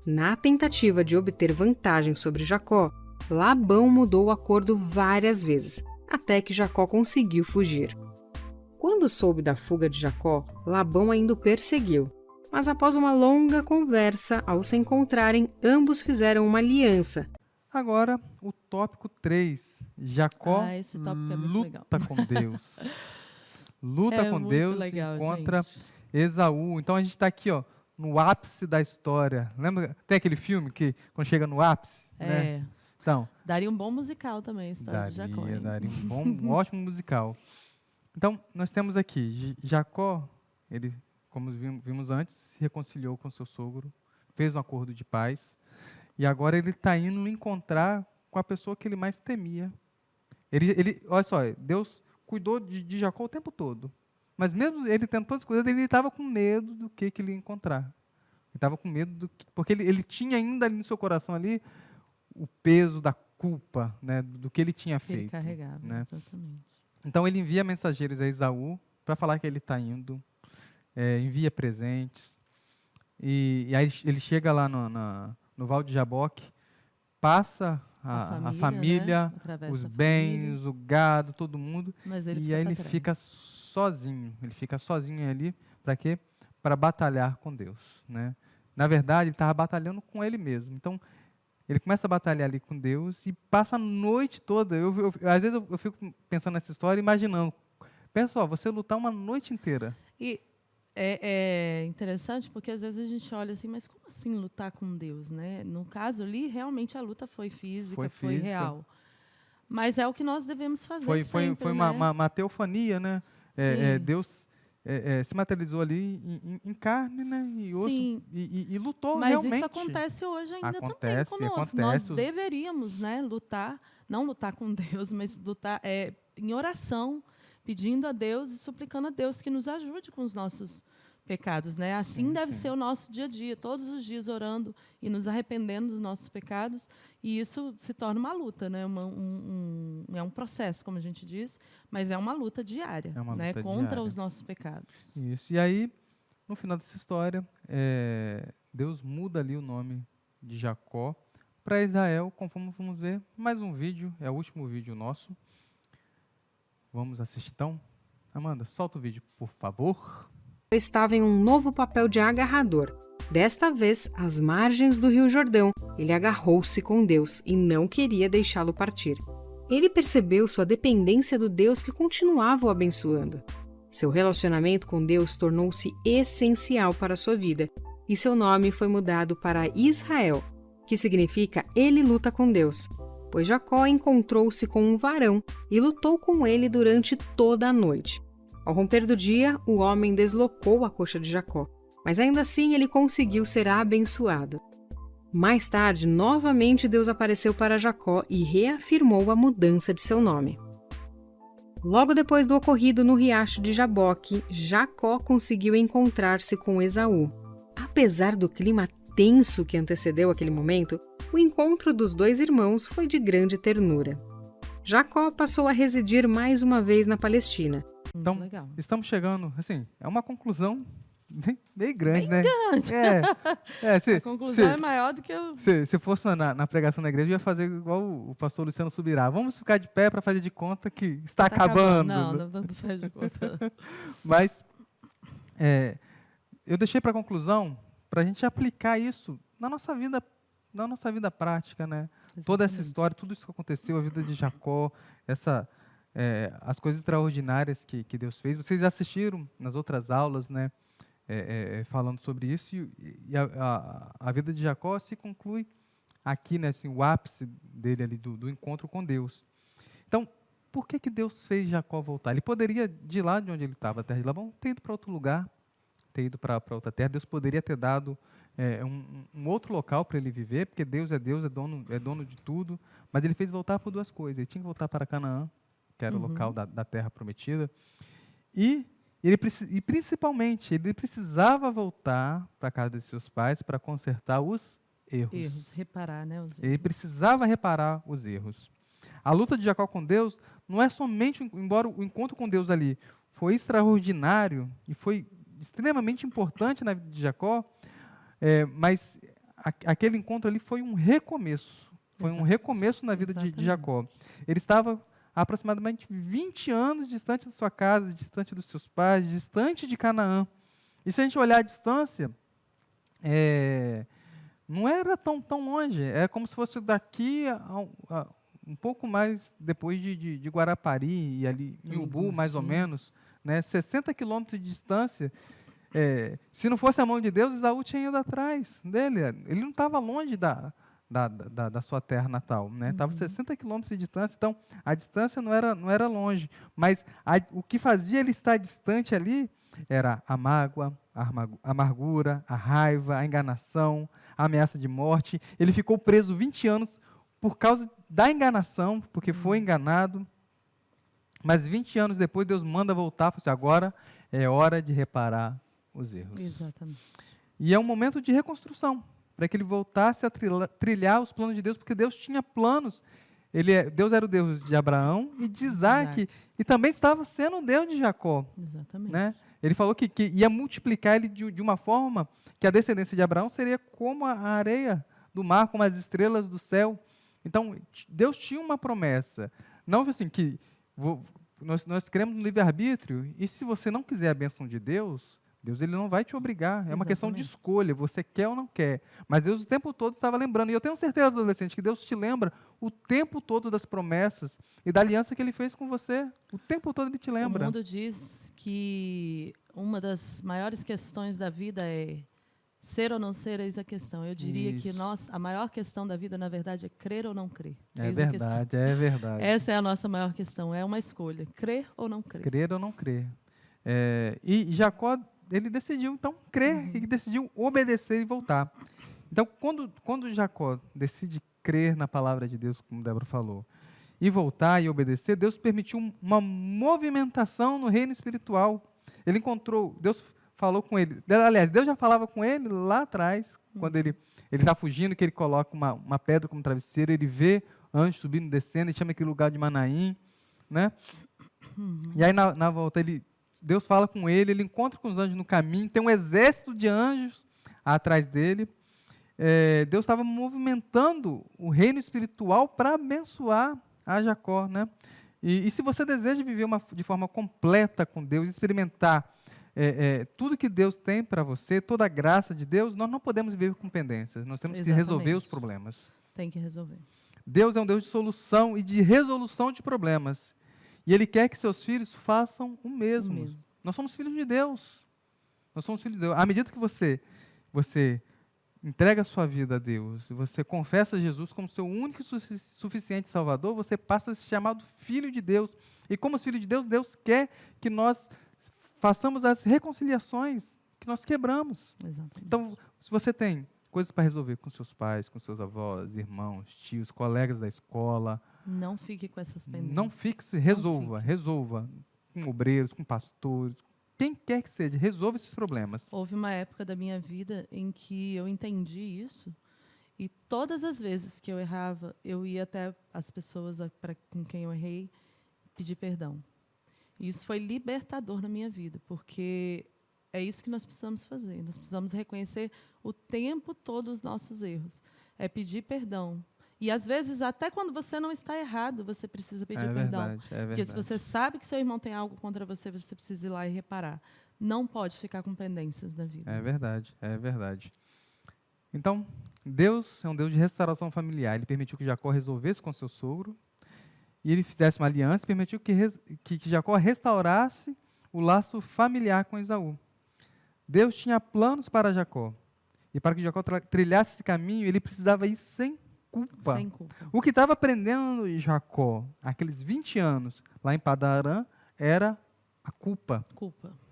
Na tentativa de obter vantagem sobre Jacó, Labão mudou o acordo várias vezes, até que Jacó conseguiu fugir. Quando soube da fuga de Jacó, Labão ainda o perseguiu. Mas após uma longa conversa, ao se encontrarem, ambos fizeram uma aliança. Agora, o tópico 3. Jacó Esse tópico é muito luta legal. com Deus. Luta É com muito Deus legal, e contra gente. Esaú. Então a gente está aqui, ó, no ápice da história. Lembra? Tem aquele filme que quando chega no ápice, né? É. Então, Daria um bom musical também, a história de Jacó. hein? daria um ótimo musical. Então, nós temos aqui, Jacó, ele, como vimos antes, se reconciliou com seu sogro, fez um acordo de paz, e agora ele está indo encontrar com a pessoa que ele mais temia. Olha só, Deus cuidou de Jacó o tempo todo, mas mesmo ele tendo todas as coisas, ele estava com medo do que ele ia encontrar. Ele estava com medo, porque ele tinha ainda ali no seu coração ali o peso da culpa, né, do que ele tinha Que ele feito. carregava, Né? exatamente. Então ele envia mensageiros a Esaú para falar que ele está indo, envia presentes, e aí ele chega lá no Val de Jaboque, passa a família, né? Atravessa os a bens, família, o gado, todo mundo, mas ele e fica aí pra ele trás. fica sozinho. Ele fica sozinho ali, para quê? Para batalhar com Deus. Né? Na verdade, ele estava batalhando com ele mesmo. Então, ele começa a batalhar ali com Deus e passa a noite toda. Às vezes eu fico pensando nessa história, imaginando. Pensa só, você lutar uma noite inteira. E é interessante porque às vezes a gente olha assim, mas como assim lutar com Deus, né? No caso ali, realmente a luta foi física, foi real. Mas é o que nós devemos fazer Foi sempre, né? uma teofania, né? Sim. Deus se materializou ali em carne, né? E osso. Sim. E lutou Mas realmente. isso acontece hoje ainda Acontece, também conosco. acontece. Nós deveríamos, né, lutar, não lutar com Deus, mas lutar em oração, pedindo a Deus e suplicando a Deus que nos ajude com os nossos pecados, né? Assim Sim, deve sim. ser o nosso dia a dia, todos os dias orando e nos arrependendo dos nossos pecados, e isso se torna uma luta, né? É um processo, como a gente diz, mas é uma luta diária, É uma né? luta Contra diária. os nossos pecados. Isso. E aí, no final dessa história, Deus muda ali o nome de Jacó para Israel, conforme vamos ver. Mais um vídeo, é o último vídeo nosso. Vamos assistir então? Amanda, solta o vídeo, por favor. Estava em um novo papel de agarrador. Desta vez, às margens do Rio Jordão, ele agarrou-se com Deus e não queria deixá-lo partir. Ele percebeu sua dependência do Deus que continuava o abençoando. Seu relacionamento com Deus tornou-se essencial para sua vida e seu nome foi mudado para Israel, que significa Ele luta com Deus, pois Jacó encontrou-se com um varão e lutou com ele durante toda a noite. Ao romper do dia, o homem deslocou a coxa de Jacó, mas ainda assim ele conseguiu ser abençoado. Mais tarde, novamente Deus apareceu para Jacó e reafirmou a mudança de seu nome. Logo depois do ocorrido no riacho de Jaboque, Jacó conseguiu encontrar-se com Esaú. Apesar do clima tenso que antecedeu aquele momento, o encontro dos dois irmãos foi de grande ternura. Jacó passou a residir mais uma vez na Palestina. Então, Muito legal. estamos chegando, assim, é uma conclusão bem grande, né? Grande. A conclusão é maior do que eu... Se fosse na pregação da igreja, eu ia fazer igual o pastor Luciano Subirá. Vamos ficar de pé para fazer de conta que está acabando. Não faz de conta. Mas eu deixei para a conclusão para a gente aplicar isso na nossa vida prática, né? Toda essa história, tudo isso que aconteceu, a vida de Jacó, as coisas extraordinárias que Deus fez. Vocês assistiram nas outras aulas, né? Falando sobre isso, e a vida de Jacó se conclui aqui, né, assim, o ápice dele ali, do encontro com Deus. Então, por que Deus fez Jacó voltar? Ele poderia, de lá de onde ele estava, a terra de Labão, ter ido para outro lugar, ter ido para outra terra. Deus poderia ter dado um outro local para ele viver, porque Deus, é dono de tudo, mas ele fez voltar por duas coisas. Ele tinha que voltar para Canaã, que era o local da terra prometida, e principalmente, ele precisava voltar para a casa de seus pais para consertar os erros. Reparar, né? Os erros. Ele precisava reparar os erros. A luta de Jacó com Deus não é somente, embora o encontro com Deus ali foi extraordinário e foi extremamente importante na vida de Jacó, mas aquele encontro ali foi um recomeço. Foi um recomeço na vida de Jacó. Ele estava aproximadamente 20 anos distante da sua casa, distante dos seus pais, distante de Canaã. E se a gente olhar a distância, não era tão longe. É como se fosse daqui um pouco mais depois de Guarapari, e ali em Ubu, mais ou menos, né? 60 quilômetros de distância. Se não fosse a mão de Deus, Esaú tinha ido atrás dele. Ele não estava longe da sua terra natal, né? Estava 60 quilômetros de distância, então a distância não era longe. Mas o que fazia ele estar distante ali era a mágoa, a amargura, a raiva, a enganação, a ameaça de morte. Ele ficou preso 20 anos por causa da enganação, porque foi enganado. Mas 20 anos depois, Deus manda voltar, fala assim, agora é hora de reparar os erros. Exatamente. E é um momento de reconstrução, para que ele voltasse a trilhar os planos de Deus, porque Deus tinha planos. Deus era o Deus de Abraão e de Isaac, e também estava sendo o Deus de Jacó. Exatamente. Né? Ele falou que ia multiplicar ele de uma forma que a descendência de Abraão seria como a areia do mar, como as estrelas do céu. Então, Deus tinha uma promessa. Não assim que nós cremos no livre-arbítrio, e se você não quiser a bênção de Deus ele não vai te obrigar. É uma questão de escolha, você quer ou não quer. Mas Deus o tempo todo estava lembrando. E eu tenho certeza, adolescente, que Deus te lembra o tempo todo das promessas e da aliança que Ele fez com você. O tempo todo Ele te lembra. O mundo diz que uma das maiores questões da vida é ser ou não ser, eis a questão. Eu diria que a maior questão da vida, na verdade, é crer ou não crer. É verdade, é verdade. Essa é a nossa maior questão, é uma escolha, crer ou não crer. Crer ou não crer. E Jacó, ele decidiu, então, crer e decidiu obedecer e voltar. Então, quando Jacó decide crer na palavra de Deus, como Débora falou, e voltar e obedecer, Deus permitiu uma movimentação no reino espiritual. Deus falou com ele. Aliás, Deus já falava com ele lá atrás, quando ele está fugindo, que ele coloca uma pedra como travesseiro, ele vê anjos subindo e descendo, ele chama aquele lugar de Manaim, né? E aí, na volta, Deus fala com ele, ele encontra com os anjos no caminho, tem um exército de anjos atrás dele. Deus estava movimentando o reino espiritual para abençoar a Jacó, né? E se você deseja viver de forma completa com Deus, experimentar tudo que Deus tem para você, toda a graça de Deus, nós não podemos viver com pendências, nós temos que resolver os problemas. Tem que resolver. Deus é um Deus de solução e de resolução de problemas. E Ele quer que seus filhos façam o mesmo. Nós somos filhos de Deus. Nós somos filhos de Deus. À medida que você entrega a sua vida a Deus, você confessa Jesus como seu único e suficiente Salvador, você passa a ser chamado filho de Deus. E como filho de Deus, Deus quer que nós façamos as reconciliações que nós quebramos. Exatamente. Então, se você tem coisas para resolver com seus pais, com seus avós, irmãos, tios, colegas da escola, não fique com essas pendências. Não fique, resolva. Com obreiros, com pastores, quem quer que seja, resolva esses problemas. Houve uma época da minha vida em que eu entendi isso, e todas as vezes que eu errava, eu ia até as pessoas com quem eu errei pedir perdão. E isso foi libertador na minha vida, porque é isso que nós precisamos fazer. Nós precisamos reconhecer o tempo todo os nossos erros. É pedir perdão. E, às vezes, até quando você não está errado, você precisa pedir perdão. Porque se você sabe que seu irmão tem algo contra você, você precisa ir lá e reparar. Não pode ficar com pendências na vida. É verdade. Então, Deus é um Deus de restauração familiar. Ele permitiu que Jacó resolvesse com seu sogro, e ele fizesse uma aliança e permitiu que Jacó restaurasse o laço familiar com Esaú. Deus tinha planos para Jacó. E para que Jacó trilhasse esse caminho, ele precisava ir sem culpa. O que estava prendendo Jacó, aqueles 20 anos, lá em Padan-Aram, era a culpa.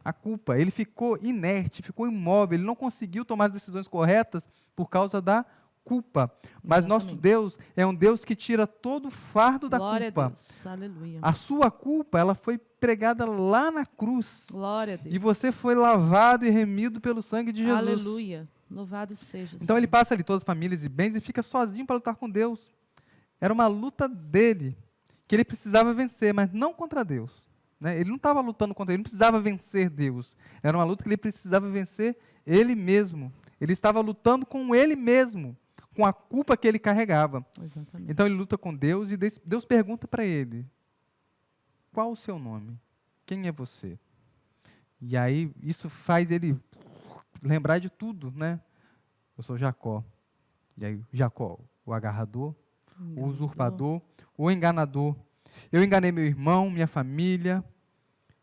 A culpa. Ele ficou inerte, ficou imóvel, ele não conseguiu tomar as decisões corretas por causa da culpa. Mas nosso Deus é um Deus que tira todo o fardo da Glória culpa. A Deus. Aleluia. A sua culpa, ela foi pregada lá na cruz. Glória a Deus. E você foi lavado e remido pelo sangue de Jesus. Aleluia. Louvado seja. Então ele passa ali todas as famílias e bens e fica sozinho para lutar com Deus. Era uma luta dele, que ele precisava vencer, mas não contra Deus. né? Ele não estava lutando contra ele, não precisava vencer Deus. Era uma luta que ele precisava vencer ele mesmo. Ele estava lutando com ele mesmo, com a culpa que ele carregava. Exatamente. Então ele luta com Deus e Deus pergunta para ele: qual o seu nome? Quem é você? E aí isso faz ele lembrar de tudo, né? Eu sou Jacó. E aí Jacó, o agarrador, o usurpador, o enganador. Eu enganei meu irmão, minha família,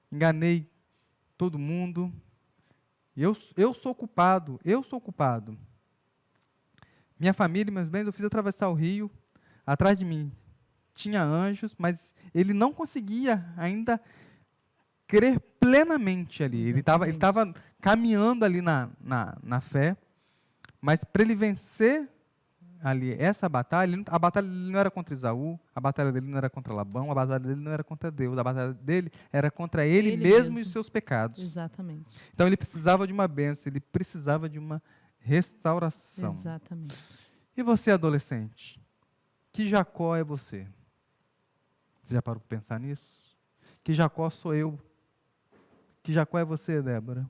enganei todo mundo. Eu sou culpado, eu sou culpado. Minha família e meus bens eu fiz atravessar o rio. Atrás de mim tinha anjos, mas ele não conseguia ainda crer plenamente ali. Ele estava caminhando ali na fé, mas para ele vencer ali essa batalha, a batalha dele não era contra Esaú, a batalha dele não era contra Labão, a batalha dele não era contra Deus, a batalha dele era contra ele mesmo e os seus pecados. Exatamente. Então ele precisava de uma bênção, ele precisava de uma restauração. Exatamente. E você, adolescente? Que Jacó é você? Você já parou para pensar nisso? Que Jacó sou eu? Que Jacó é você, Débora?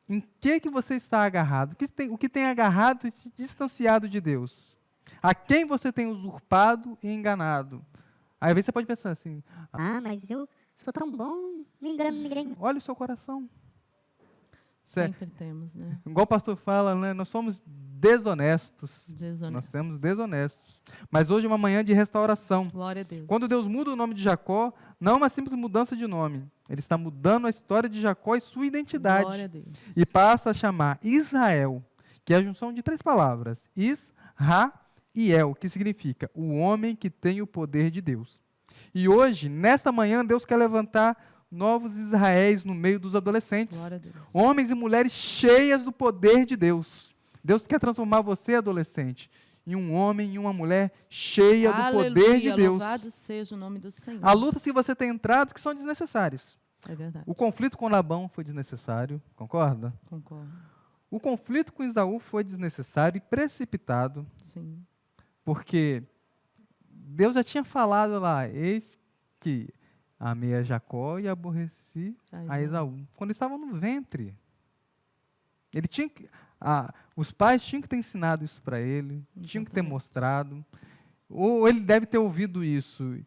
Em que você está agarrado? O que tem agarrado e se distanciado de Deus? A quem você tem usurpado e enganado? Aí, às vezes você pode pensar assim: mas eu sou tão bom, não engano ninguém. olha o seu coração. Sempre temos, né? Igual o pastor fala, né? Nós somos desonestos. Nós temos desonestos. Mas hoje é uma manhã de restauração. Glória a Deus. Quando Deus muda o nome de Jacó, não é uma simples mudança de nome. Ele está mudando a história de Jacó e sua identidade. Glória a Deus. E passa a chamar Israel, que é a junção de 3 palavras. Is-ra-iel, que significa o homem que tem o poder de Deus. E hoje, nesta manhã, Deus quer levantar novos Israéis no meio dos adolescentes. Glória a Deus. Homens e mulheres cheias do poder de Deus. Deus quer transformar você, adolescente, em um homem e uma mulher cheia do poder de Deus. Louvado seja o nome do Senhor. Há lutas que você tem entrado que são desnecessárias. É verdade. O conflito com Labão foi desnecessário, concorda? Concordo. O conflito com Esaú foi desnecessário e precipitado, Sim. porque Deus já tinha falado lá: eis que amei a Jacó e aborreci a Esaú. Quando eles estavam no ventre. Ele tinha que, os pais tinham que ter ensinado isso para ele, tinham que ter mostrado. Ou ele deve ter ouvido isso.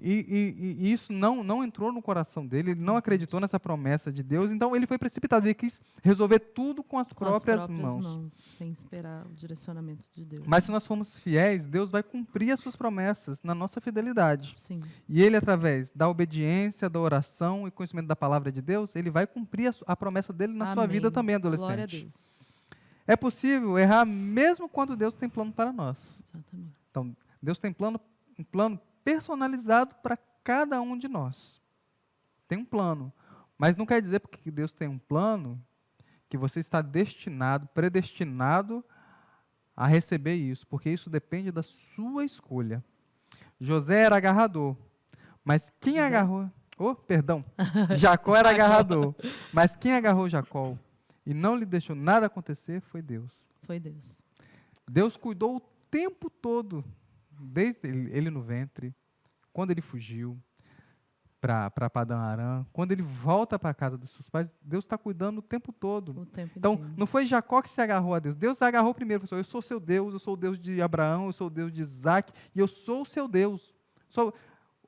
E isso não entrou no coração dele, ele não acreditou nessa promessa de Deus, então ele foi precipitado, ele quis resolver tudo com as próprias mãos. Sem esperar o direcionamento de Deus. Mas se nós formos fiéis, Deus vai cumprir as suas promessas na nossa fidelidade. Sim. E ele, através da obediência, da oração e conhecimento da palavra de Deus, ele vai cumprir a promessa dele na sua vida também, adolescente. Glória a Deus. É possível errar mesmo quando Deus tem plano para nós. Exatamente. Então, Deus tem um plano personalizado para cada um de nós. Tem um plano. Mas não quer dizer porque Deus tem um plano que você está destinado, predestinado a receber isso, porque isso depende da sua escolha. José era agarrador, mas quem agarrou? Jacó era agarrador, mas quem agarrou Jacó e não lhe deixou nada acontecer foi Deus. Foi Deus. Deus cuidou o tempo todo, desde ele no ventre, quando ele fugiu para Padã Arã, quando ele volta para a casa dos seus pais, Deus está cuidando o tempo todo. Então, não foi Jacó que se agarrou a Deus. Deus se agarrou primeiro. Falou: eu sou seu Deus, eu sou o Deus de Abraão, eu sou o Deus de Isaac, e eu sou o seu Deus.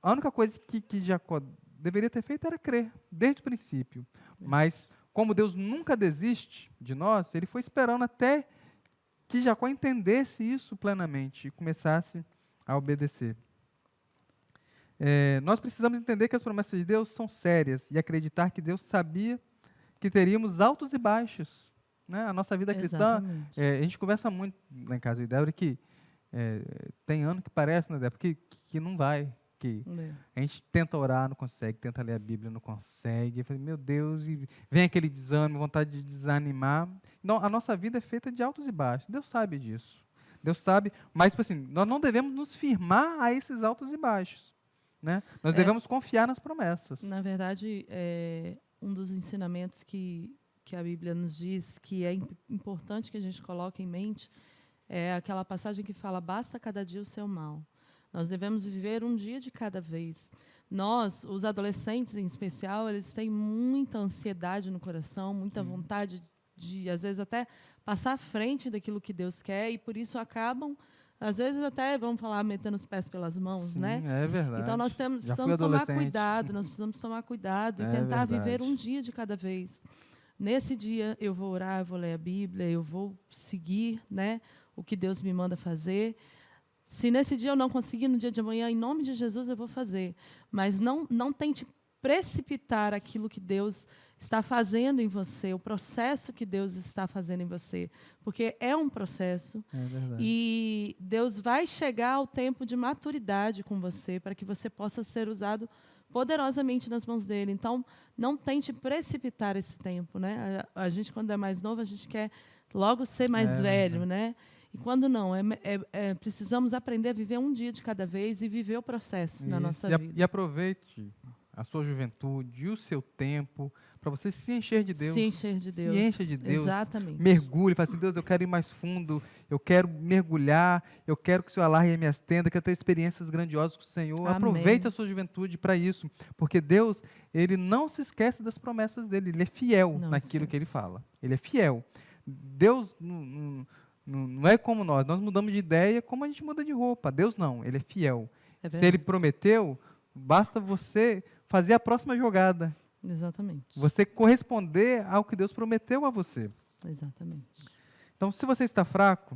A única coisa que Jacó deveria ter feito era crer, desde o princípio. Mas, como Deus nunca desiste de nós, ele foi esperando até que Jacó entendesse isso plenamente e começasse a obedecer. Nós precisamos entender que as promessas de Deus são sérias e acreditar que Deus sabia que teríamos altos e baixos. Né? A nossa vida cristã, a gente conversa muito lá em casa de Débora que tem ano que parece, né, Débora, que não vai. Que a gente tenta orar, não consegue, tenta ler a Bíblia, não consegue. Eu falei: meu Deus, e vem aquele desânimo, vontade de desanimar. Então, a nossa vida é feita de altos e baixos. Deus sabe disso. Deus sabe, mas tipo assim, nós não devemos nos firmar a esses altos e baixos. Né? Nós devemos confiar nas promessas. Na verdade, um dos ensinamentos que a Bíblia nos diz que é importante que a gente coloque em mente é aquela passagem que fala: basta cada dia o seu mal. Nós devemos viver um dia de cada vez. Nós, os adolescentes em especial, eles têm muita ansiedade no coração, muita vontade de, às vezes, até passar à frente daquilo que Deus quer, e por isso acabam, às vezes, até, vamos falar, metendo os pés pelas mãos, Sim, né? é verdade. Então, nós Já fui precisamos tomar adolescente. cuidado, nós precisamos tomar cuidado e É tentar verdade. viver um dia de cada vez. Nesse dia, eu vou orar, eu vou ler a Bíblia, eu vou seguir, né, o que Deus me manda fazer. Se nesse dia eu não conseguir, no dia de amanhã, em nome de Jesus, eu vou fazer. Mas não tente precipitar aquilo que Deus está fazendo em você, o processo que Deus está fazendo em você. Porque é um processo. É verdade. E Deus vai chegar ao tempo de maturidade com você, para que você possa ser usado poderosamente nas mãos dele. Então, não tente precipitar esse tempo, né? A gente, quando é mais novo, a gente quer logo ser mais velho, né? E quando não, precisamos aprender a viver um dia de cada vez e viver o processo na nossa vida. E aproveite a sua juventude e o seu tempo para você se encher de Deus. Se encher de Deus. Se encha de Deus. Exatamente. Mergulhe, fala assim, Deus, eu quero ir mais fundo, eu quero mergulhar, eu quero que o Senhor alargue as minhas tendas, quero ter experiências grandiosas com o Senhor. Amém. Aproveite a sua juventude para isso, porque Deus, Ele não se esquece das promessas dele, Ele é fiel Não naquilo que Ele esquece. fala. Ele é fiel. Deus não é como nós mudamos de ideia como a gente muda de roupa. Deus não, Ele é fiel. É Se Ele verdade. prometeu, basta você fazer a próxima jogada. Exatamente. Você corresponder ao que Deus prometeu a você. Exatamente. Então, se você está fraco,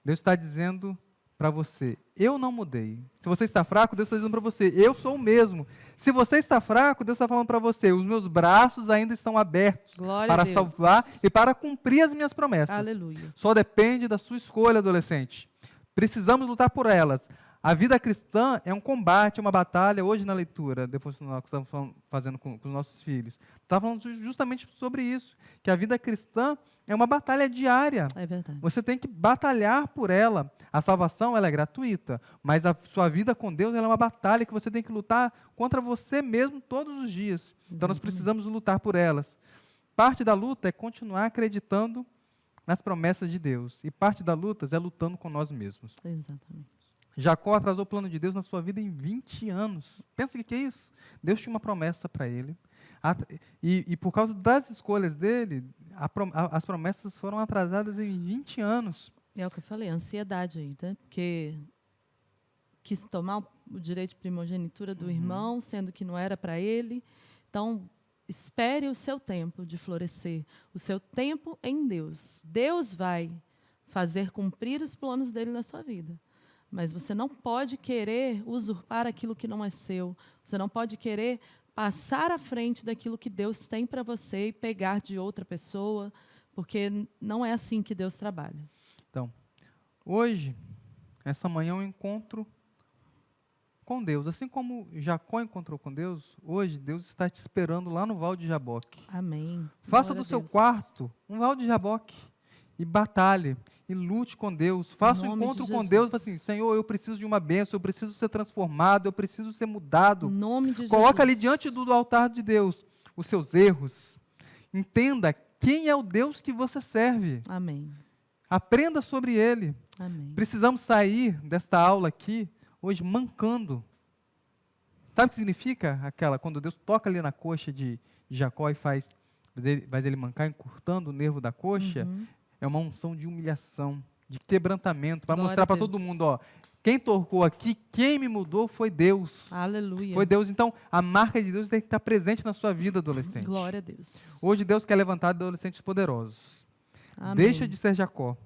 Deus está dizendo para você, eu não mudei. Se você está fraco, Deus está dizendo para você, eu sou o mesmo. Se você está fraco, Deus está falando para você, os meus braços ainda estão abertos Glória para a Deus. salvar e para cumprir as minhas promessas. Aleluia. Só depende da sua escolha, adolescente. Precisamos lutar por elas. A vida cristã é um combate, é uma batalha. Hoje na leitura, depois que nós estamos fazendo com os nossos filhos, está falando justamente sobre isso, que a vida cristã é uma batalha diária. É verdade. Você tem que batalhar por ela. A salvação ela é gratuita, mas a sua vida com Deus ela é uma batalha que você tem que lutar contra você mesmo todos os dias. Então nós Exatamente. precisamos lutar por elas. Parte da luta é continuar acreditando nas promessas de Deus. E parte da luta é lutando com nós mesmos. Exatamente. Jacó atrasou o plano de Deus na sua vida em 20 anos. Pensa o que é isso? Deus tinha uma promessa para ele. E por causa das escolhas dele, as promessas foram atrasadas em 20 anos. É o que eu falei, a ansiedade aí, né? Porque quis tomar o direito de primogenitura do irmão, sendo que não era para ele. Então, espere o seu tempo de florescer, o seu tempo em Deus. Deus vai fazer cumprir os planos dele na sua vida. Mas você não pode querer usurpar aquilo que não é seu. Você não pode querer passar à frente daquilo que Deus tem para você e pegar de outra pessoa, porque não é assim que Deus trabalha. Então, hoje, essa manhã, eu encontro com Deus. Assim como Jacó encontrou com Deus, hoje Deus está te esperando lá no Val de Jaboque. Amém. Faça Glória do a seu Deus. quarto um Val de Jaboque. E batalhe, e lute com Deus. Faça um nome de encontro com Jesus. Deus, e fale assim, Senhor, eu preciso de uma bênção, eu preciso ser transformado, eu preciso ser mudado. Em nome de Coloca ali Jesus. diante do altar de Deus os seus erros. Entenda quem é o Deus que você serve. Amém. Aprenda sobre Ele. Amém. Precisamos sair desta aula aqui, hoje, mancando. Sabe o que significa quando Deus toca ali na coxa de Jacó e faz ele mancar, encurtando o nervo da coxa? Uhum. É uma unção de humilhação, de quebrantamento, para Glória mostrar a para Deus. todo mundo, ó, quem tocou aqui, quem me mudou foi Deus. Aleluia. Foi Deus. Então, a marca de Deus tem que estar presente na sua vida, adolescente. Glória a Deus. Hoje, Deus quer levantar adolescentes poderosos. Amém. Deixa de ser Jacó.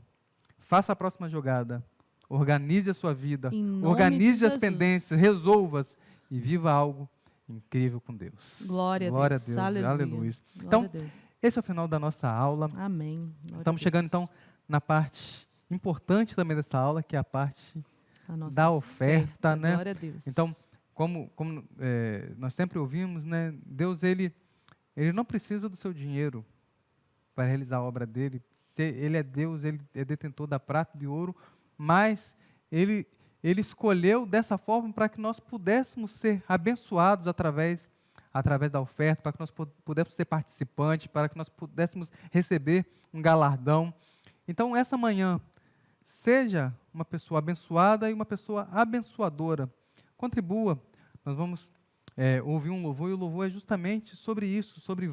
Faça a próxima jogada. Organize a sua vida. Em nome Organize de as Jesus. pendências. Resolva-as. E viva algo incrível com Deus. Glória a Glória Deus. a Deus. Aleluia. Aleluia. Glória Então, a Deus. esse é o final da nossa aula. Amém. Glória a Estamos Deus. chegando, então, na parte importante também dessa aula, que é a parte A nossa da oferta, né? Glória a Deus. Então, como nós sempre ouvimos, né? Deus, ele não precisa do seu dinheiro para realizar a obra dele. Ele é Deus, ele é detentor da prata e do ouro, mas ele escolheu dessa forma para que nós pudéssemos ser abençoados através da oferta, para que nós pudéssemos ser participantes, para que nós pudéssemos receber um galardão. Então, essa manhã, seja uma pessoa abençoada e uma pessoa abençoadora. Contribua. Nós vamos ouvir um louvor, e o louvor é justamente sobre isso, sobre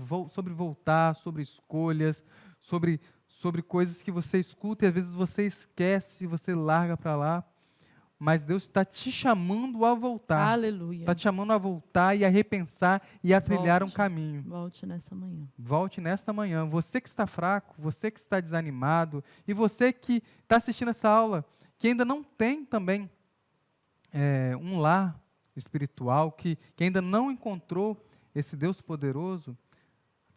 voltar, sobre escolhas, sobre coisas que você escuta e às vezes você esquece, você larga para lá. Mas Deus está te chamando a voltar. Aleluia. Está te chamando a voltar e a repensar e a trilhar um Volte. caminho. Volte nessa manhã. Volte nesta manhã. Você que está fraco, você que está desanimado, e você que está assistindo essa aula, que ainda não tem também um lar espiritual, que ainda não encontrou esse Deus poderoso,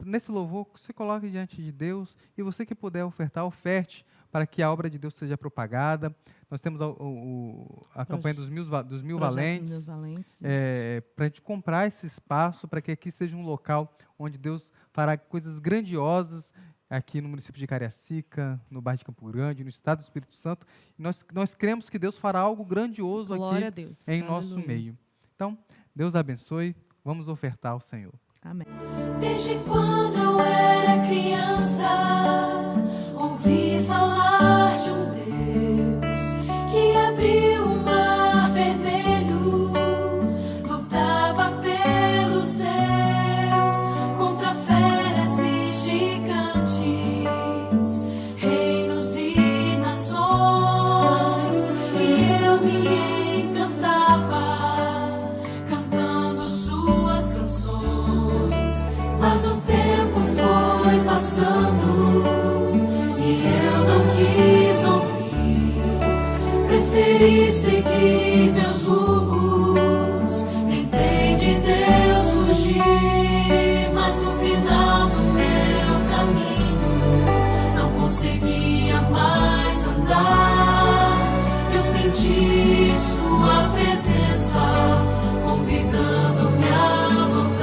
nesse louvor, se coloque diante de Deus, e você que puder ofertar, oferte, para que a obra de Deus seja propagada. Nós temos a campanha dos mil valentes, para a gente comprar esse espaço, para que aqui seja um local onde Deus fará coisas grandiosas, aqui no município de Cariacica, no bairro de Campo Grande, no estado do Espírito Santo. E nós cremos que Deus fará algo grandioso Glória aqui a Deus. em Aleluia. nosso meio. Então, Deus abençoe. Vamos ofertar ao Senhor. Amém. Desde quando eu era criança, ouvi falar de um Deus que abriu o mar vermelho, lutava pelos céus contra feras e gigantes, reinos e nações, e eu me encantava cantando suas canções. Mas o tempo foi passando e eu não quis ouvir. Preferi seguir meus rumos, tentei de Deus fugir, mas no final do meu caminho não conseguia mais andar. Eu senti sua presença convidando-me a voltar.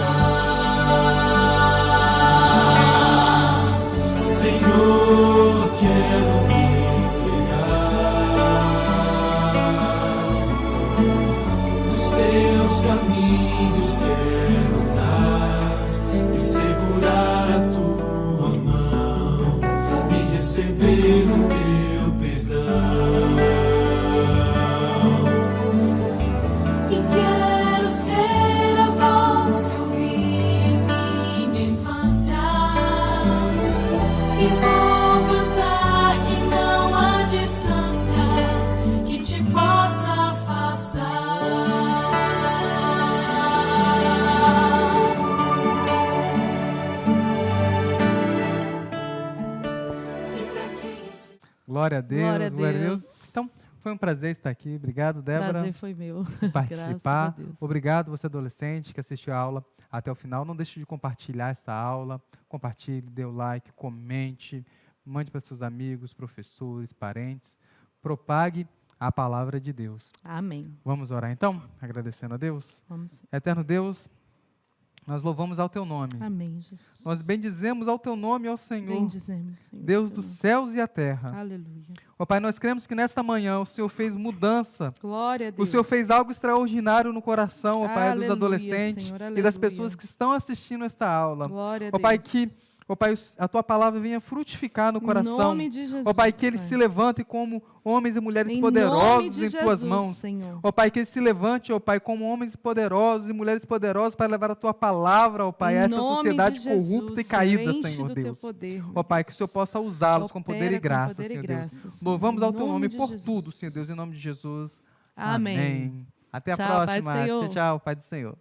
Senhor, quero me entregar, nos teus caminhos quero andar e segurar a tua mão e receber o teu perdão. E quero ser a voz que ouvi em minha infância, e vou cantar que não há distância que te possa afastar. E pra que isso? Glória a Deus. Glória a Deus. Então, foi um prazer estar aqui. Obrigado, Débora, Prazer foi meu. por participar. Graças a Deus. Obrigado, você adolescente que assistiu a aula até o final. Não deixe de compartilhar esta aula. Compartilhe, dê o like, comente, mande para seus amigos, professores, parentes. Propague a palavra de Deus. Amém. Vamos orar então, agradecendo a Deus. Vamos. Eterno Deus, nós louvamos ao teu nome. Amém, Jesus. Nós bendizemos ao teu nome, ó Senhor, Bendizemos, Senhor. Deus teu dos nome. céus e a terra. Aleluia. Ó Pai, nós cremos que nesta manhã o Senhor fez mudança. Glória a O Deus. Senhor fez algo extraordinário no coração, ó Pai, dos Aleluia, adolescentes Senhor, e das aleluia. pessoas que estão assistindo esta aula. Glória a Ó Deus. Pai, a tua palavra venha frutificar no coração. Em nome de Jesus. Ó Pai, que eles Pai. se levantem como homens e mulheres Em poderosos nome de em tuas Jesus, mãos. Senhor. Ó Pai, que eles se levante, ó Pai, como homens poderosos e mulheres poderosas para levar a tua palavra, ó Pai, a Em essa nome sociedade de Jesus, corrupta e caída, enche Senhor do teu Deus. poder, meu Ó Pai, que o Senhor Deus. possa usá-los com Opera poder e com graça, poder e Senhor graça, Deus. Senhor. Louvamos Em ao teu nome de por Jesus. tudo, Senhor Deus, em nome de Jesus. Amém. Até a Tchau, Pai do próxima. Senhor. Tchau, tchau, Pai do Senhor.